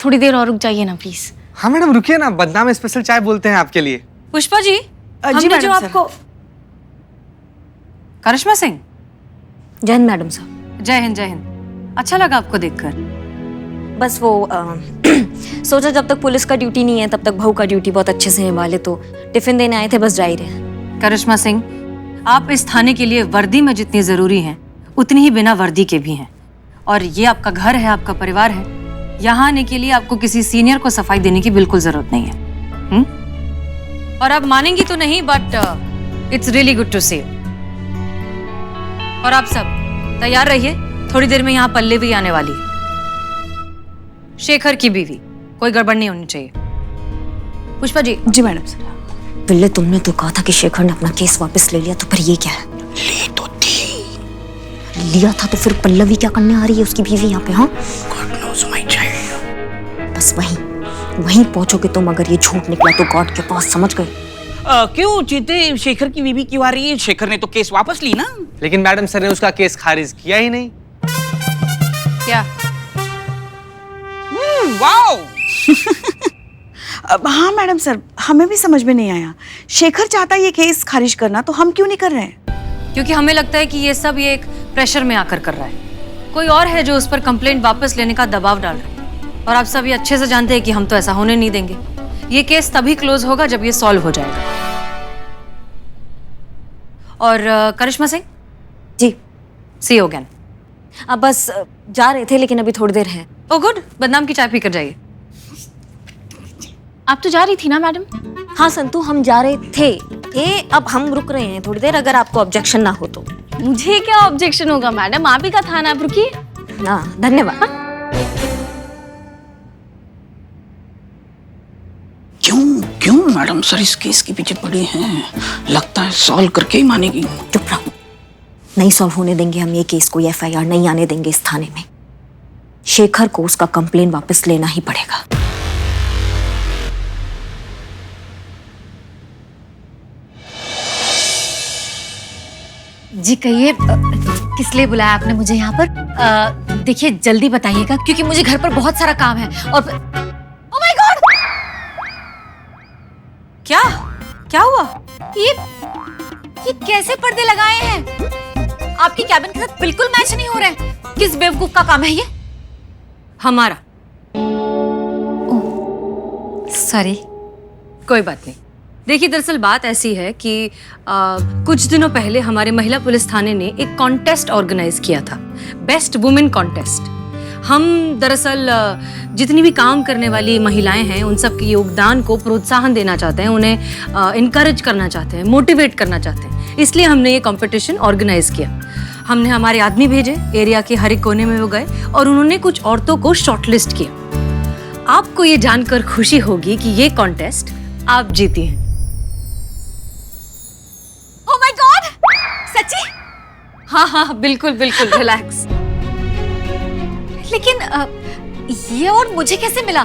थोड़ी देर और रुक जाइए ना प्लीज। हाँ मैडम, रुकिए ना, बदनाम स्पेशल चाय बोलते हैं आपके लिए। पुष्पा जी, हमने मैडम जो सर। आपको। करिश्मा सिंह, जय हिंद मैडम साहब। जय हिंद, जय हिंद। अच्छा लगा आपको देखकर। बस वो सोचा जब तक पुलिस का ड्यूटी नहीं है तब तक बहू का ड्यूटी बहुत अच्छे से निभा ले, तो टिफिन देने आए थे, बस जा ही रहे हैं। करिश्मा सिंह, आप इस थाने के लिए वर्दी में जितनी जरूरी हैं उतनी ही बिना वर्दी के भी हैं। और ये आपका घर है, आपका परिवार है। यहाँ आने के लिए आपको किसी सीनियर को सफाई देने की बिल्कुल जरूरत नहीं है। और आप मानेंगी तो नहीं, but it's really good to see. और आप सब तैयार रहिए, थोड़ी देर में यहाँ पल्लवी आने वाली है, शेखर की बीवी। कोई गड़बड़ नहीं होनी चाहिए। पुष्पा जी। जी मैडम सर। बिल्ले, तुमने तो कहा था कि शेखर ने अपना केस वापस ले लिया, तो फिर ये क्या है? ले तो थी। लिया था तो फिर पल्लवी क्या करने आ रही है उसकी बीवी यहाँ पे? हाँ, गॉड नोज माय चाइल्ड। बस वहीं पहुंचोगे तुम। अगर ये झूठ निकला तो गॉड के पास, समझ गए? क्यों चीते, शेखर की बीवी क्यों आ रही है? शेखर ने तो केस वापस ली ना। लेकिन मैडम सर ने उसका केस खारिज किया ही नहीं। क्या? वाओ। हाँ मैडम सर, हमें भी समझ में नहीं आया। शेखर चाहता है ये केस खारिज करना, तो हम क्यों नहीं कर रहे हैं? क्योंकि हमें लगता है कि ये सब ये एक प्रेशर में आकर कर रहा है। कोई और है जो उस पर कंप्लेंट वापस लेने का दबाव डाल रहा है। और आप सब ये अच्छे से जानते हैं कि हम तो ऐसा होने नहीं देंगे। ये केस तभी क्लोज होगा जब ये सॉल्व हो जाएगा। और करिश्मा सिंह जी, सी यू अगेन। अब बस जा रहे थे, लेकिन अभी थोड़ी देर है। ओ गुड, बदनाम की चाय पीकर जाइए। आप तो जा रही थी ना मैडम? हाँ संतू, हम जा रहे थे। अब हम रुक रहे हैं थोड़ी देर, अगर आपको ऑब्जेक्शन ना हो तो। मुझे क्या ऑब्जेक्शन होगा मैडम, आप ही का था ना, आप रुकिए। हाँ, धन्यवाद। क्यों मैडम सर इस केस के पीछे पड़े हैं? लगता है सॉल्व करके ही मानेगी। चुप रहो, नहीं सॉल्व होने देंगे हम ये केस। कोई FIR नहीं आने देंगे इस थाने में। शेखर को उसका कंप्लेन वापस लेना ही पड़ेगा। जी कहिए, किस लिए बुलाया आपने मुझे यहाँ पर? देखिए जल्दी बताइएगा, क्योंकि मुझे घर पर बहुत सारा काम है। और ओह माय गॉड! क्या हुआ? ये कैसे पर्दे लगाए हैं? आपकी कैबिन के साथ बिल्कुल मैच नहीं हो रहे हैं। किस बेवकूफ का काम है ये? हमारा। सॉरी। कोई बात नहीं। देखिए, दरअसल बात ऐसी है कि कुछ दिनों पहले हमारे महिला पुलिस थाने ने एक कॉन्टेस्ट ऑर्गेनाइज किया था, बेस्ट वुमेन कॉन्टेस्ट। हम दरअसल जितनी भी काम करने वाली महिलाएं हैं उन सब के योगदान को प्रोत्साहन देना चाहते हैं, उन्हें इनकरेज करना चाहते हैं, मोटिवेट करना चाहते हैं। इसलिए हमने ये कंपटीशन ऑर्गेनाइज किया। हमने हमारे आदमी भेजे, एरिया के हर एक कोने में वो गए और उन्होंने कुछ औरतों को शॉर्टलिस्ट किया। आपको ये जानकर खुशी होगी कि ये कॉन्टेस्ट आप जीती हैं। Oh my God! सच्ची? हाँ, बिल्कुल रिलैक्स। लेकिन ये और मुझे कैसे मिला?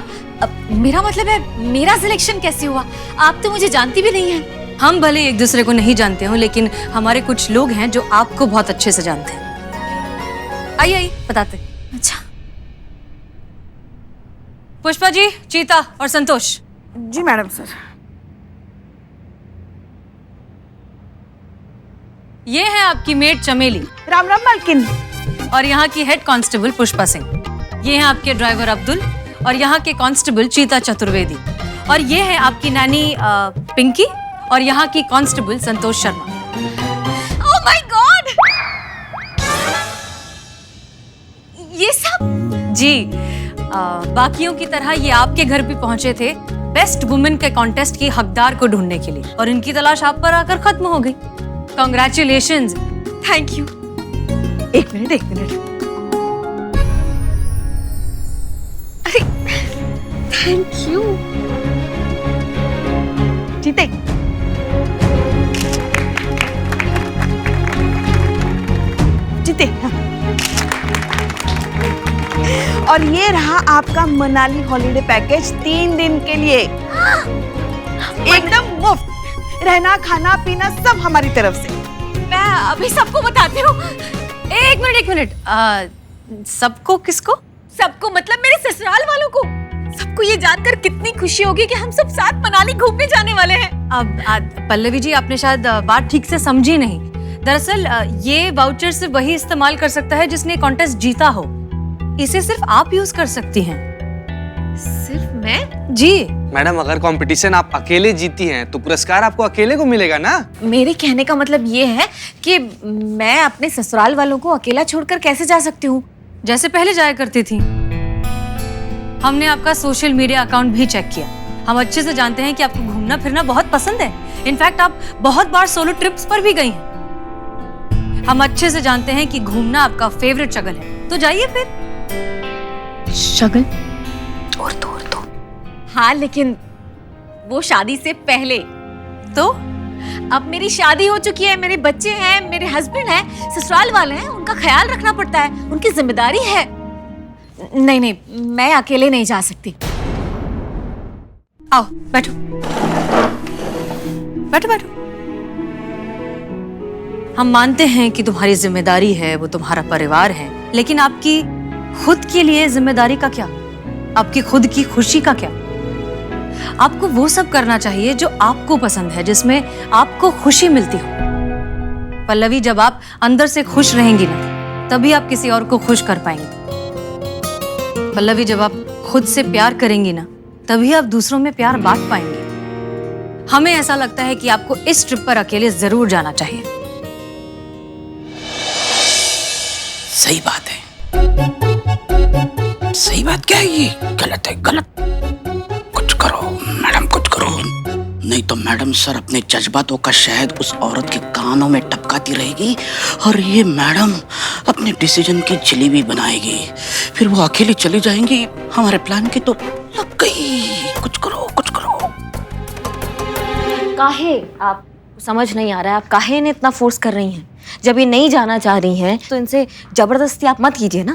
मेरा मतलब है, मेरा सिलेक्शन कैसे हुआ? आप तो मुझे जानती भी नहीं हैं। हम भले एक दूसरे को नहीं जानते हो, लेकिन हमारे कुछ लोग हैं जो आपको बहुत अच्छे से जानते हैं। आइए बताते। अच्छा। पुष्पा जी, चीता और संतोष। जी मैडम सर। ये है आपकी मेट चमेली। राम राम मालकिन। और यहाँ की हेड कांस्टेबल पुष्पा सिंह। ये हैं आपके ड्राइवर अब्दुल और यहाँ के कांस्टेबल चीता चतुर्वेदी। और ये है आपकी नैनी पिंकी और यहाँ की constable Santosh Sharma. Oh my God! ये सब? जी, बाकियों की तरह ये आपके घर भी पहुंचे थे बेस्ट वुमेन के कॉन्टेस्ट की हकदार को ढूंढने के लिए, और इनकी तलाश आप पर आकर खत्म हो गई। कांग्रेचुलेशंस। Thank you. एक मिनट। अरे थैंक यू। जीते। हाँ। और ये रहा आपका मनाली हॉलिडे पैकेज 3 दिन के लिए, एकदम मुफ्त। रहना खाना पीना सब हमारी तरफ से। मैं अभी सबको बताती हूँ। एक मिनट। सबको? किसको? सबको मतलब मेरे ससुराल वालों को। सबको ये जानकर कितनी खुशी होगी कि हम सब साथ मनाली घूमने जाने वाले हैं। अब पल्लवी जी, आपने शायद बात ठीक से समझी नहीं। दरअसल ये वाउचर सिर्फ वही इस्तेमाल कर सकता है जिसने कॉन्टेस्ट जीता हो। इसे सिर्फ आप यूज कर सकती हैं। सिर्फ मैं? जी। मैडम अगर कंपटीशन आप अकेले जीती हैं तो पुरस्कार आपको अकेले को मिलेगा ना। मेरे कहने का मतलब ये है कि मैं अपने ससुराल वालों को अकेला छोड़कर कैसे जा सकती हूँ? जैसे पहले जाया करती थी। हमने आपका सोशल मीडिया अकाउंट भी चेक किया। हम अच्छे से जानते हैं कि आपको घूमना फिरना बहुत पसंद है। इनफैक्ट आप बहुत बार सोलो ट्रिप्स पर भी गई हैं। हम अच्छे से जानते हैं कि घूमना आपका फेवरेट शगल है, तो जाइए फिर। शगल? और तो हाँ, लेकिन वो शादी से पहले। तो अब मेरी शादी हो चुकी है, मेरे बच्चे हैं, मेरे हस्बैंड हैं, ससुराल वाले हैं, उनका ख्याल रखना पड़ता है, उनकी जिम्मेदारी है। नहीं नहीं, मैं अकेले नहीं जा सकती। आओ बैठो बैठो बैठो। हम मानते हैं कि तुम्हारी जिम्मेदारी है, वो तुम्हारा परिवार है, लेकिन आपकी खुद के लिए जिम्मेदारी का क्या? आपकी खुद की खुशी का क्या? आपको वो सब करना चाहिए जो आपको पसंद है, जिसमें आपको खुशी मिलती हो। पल्लवी, जब आप अंदर से खुश रहेंगी ना, तभी आप किसी और को खुश कर पाएंगी। पल्लवी, जब आप खुद से प्यार करेंगी ना, तभी आप दूसरों में प्यार बांट पाएंगे। हमें ऐसा लगता है कि आपको इस ट्रिप पर अकेले जरूर जाना चाहिए। सही बात है। सही बात क्या है ये? गलत है, गलत। कुछ करो मैडम, कुछ करो, नहीं तो मैडम सर अपने जज्बातों का शहद उस औरत के कानों में टपकाती रहेगी और ये मैडम अपने डिसीजन की जलेबी बनाएगी। फिर वो अकेले चली जाएंगी। हमारे प्लान की तो लग गई। कुछ करो, कुछ करो। काहे? आप समझ नहीं आ रहा है, आप काहे ने इतना फोर्स कर रही हैं? जब ये नहीं जाना चाह रही हैं तो इनसे जबरदस्ती आप मत कीजिए ना।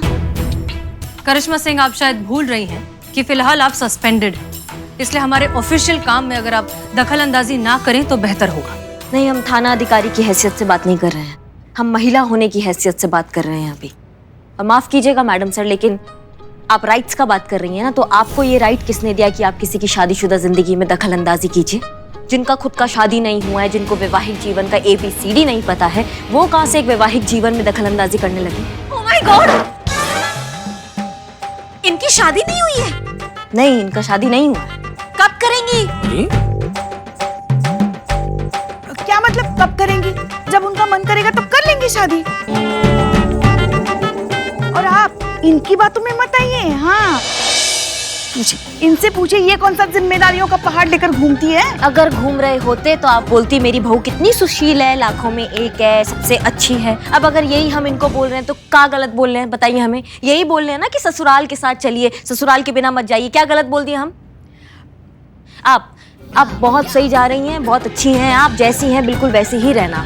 करिश्मा सिंह, आप शायद भूल रही हैं कि फिलहाल आप सस्पेंडेड हैं, इसलिए हमारे ऑफिशियल काम में अगर आप दखल अंदाजी ना करें तो बेहतर होगा। नहीं, हम थाना अधिकारी की हैसियत से बात नहीं कर रहे हैं, हम महिला होने की हैसियत से बात कर रहे हैं अभी। और माफ कीजिएगा मैडम सर, लेकिन आप राइट्स का बात कर रही हैं ना, तो आपको ये राइट किसने दिया कि आप किसी की शादीशुदा जिंदगी में दखल अंदाजी कीजिए? जिनका खुद का शादी नहीं हुआ है, जिनको वैवाहिक जीवन का ABCD नहीं पता है, वो कहाँ से एक वैवाहिक जीवन में दखल अंदाजी करने लगे? Oh my God! इनकी शादी नहीं हुई है? नहीं, इनका शादी नहीं हुआ है। कब करेंगी? क्या मतलब कब करेंगी? जब उनका मन करेगा तब कर लेंगी शादी। और आप इनकी बातों में मत आइए। हाँ, इनसे पूछिए ये कौन सा जिम्मेदारियों का पहाड़ लेकर घूमती है। अगर घूम रहे होते तो आप बोलती मेरी बहू कितनी सुशील है, लाखों में एक है, सबसे अच्छी है। अब अगर यही हम इनको बोल रहे हैं तो क्या गलत बोल रहे हैं बताइए हमें? यही बोल रहे हैं ना कि ससुराल के साथ चलिए, ससुराल के बिना मत जाइए। क्या गलत बोल दिए हम? आप बहुत सही जा रही हैं, बहुत अच्छी हैं, आप जैसी हैं बिल्कुल वैसे ही रहना।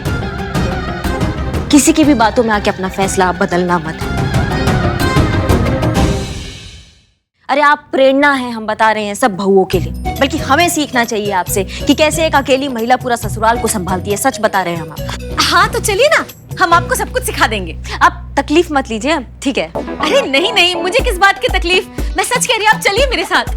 किसी की भी बातों में आके अपना फैसला आप बदलना मत। अरे आप प्रेरणा हैं, हम बता रहे हैं सब बहुओं के लिए, बल्कि हमें सीखना चाहिए आपसे कि कैसे एक अकेली महिला पूरा ससुराल को संभालती है। सच बता रहे हैं हम आपको। हाँ तो चलिए ना, हम आपको सब कुछ सिखा देंगे। आप तकलीफ मत लीजिए, ठीक है? अरे नहीं नहीं, मुझे किस बात की तकलीफ, मैं सच कह रही हूँ, आप चलिए मेरे साथ।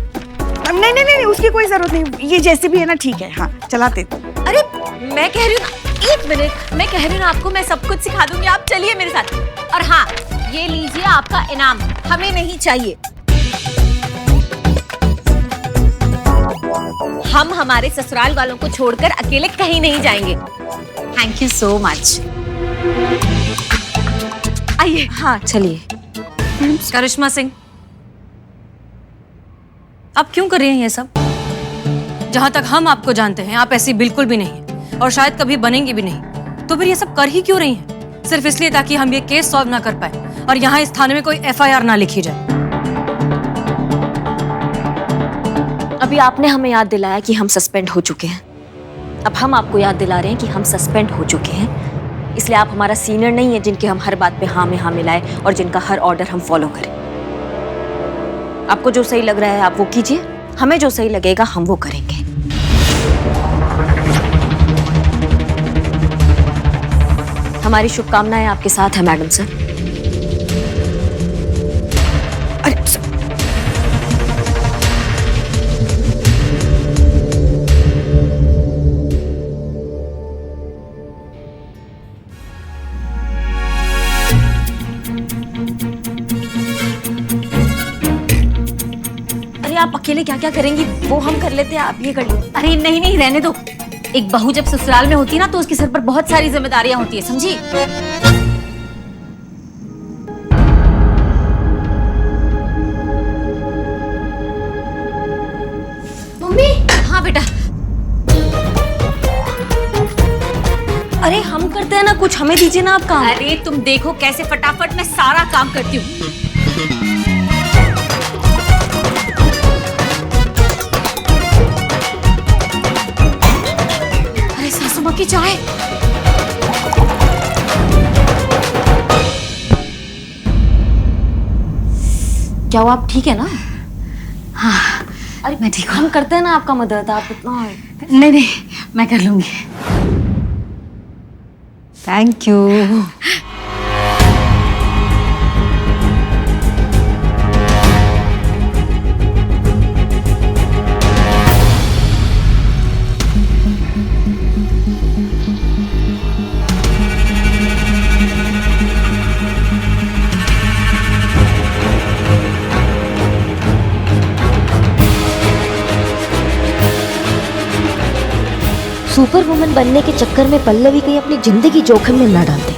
नहीं नहीं नहीं, उसकी कोई जरूरत नहीं, ये जैसे भी है ना ठीक है। हाँ चलाते। अरे मैं कह रही हूँ ना, एक मिनट, मैं कह रही हूँ ना आपको, मैं सब कुछ सिखा दूंगी, आप चलिए मेरे साथ। और हाँ, ये लीजिए आपका इनाम, हमें नहीं चाहिए। हम हमारे ससुराल वालों को छोड़कर अकेले कहीं नहीं जाएंगे। Thank you so much. आइए। हाँ चलिए। करिश्मा सिंह, आप क्यों कर रही हैं ये सब? जहां तक हम आपको जानते हैं आप ऐसी बिल्कुल भी नहीं है और शायद कभी बनेंगी भी नहीं। तो फिर ये सब कर ही क्यों रही हैं? सिर्फ इसलिए ताकि हम ये केस सॉल्व ना कर पाए और यहाँ इस थाने में कोई FIR ना लिखी जाए। अभी आपने हमें याद दिलाया कि हम सस्पेंड हो चुके हैं। अब हम आपको याद दिला रहे हैं कि हम सस्पेंड हो चुके हैं, इसलिए आप हमारा सीनियर नहीं है जिनके हम हर बात पे हाँ में हाँ मिलाएं और जिनका हर ऑर्डर हम फॉलो करें। आपको जो सही लग रहा है आप वो कीजिए, हमें जो सही लगेगा हम वो करेंगे। हमारी शुभकामनाएं आपके साथ है मैडम सर। आप अकेले क्या क्या करेंगी वो हम कर लेते हैं, आप ये कर लो। अरे नहीं नहीं, रहने दो। एक बहू जब ससुराल में होती है ना तो उसके सर पर बहुत सारी जिम्मेदारियां होती है, समझी? मम्मी। हाँ बेटा। अरे हम करते हैं ना कुछ, हमें दीजिए ना आप काम। अरे तुम देखो कैसे फटाफट मैं सारा काम करती हूँ। अरे सासू माँ की चाय। क्या वो आप ठीक है ना? हाँ अरे मैं ठीक हूँ। हम करते हैं ना आपका मदद, आप इतना। नहीं नहीं, मैं कर लूंगी। Thank you. सुपर वुमन बनने के चक्कर में पल्लवी कहीं अपनी जिंदगी जोखिम में न डाल दे।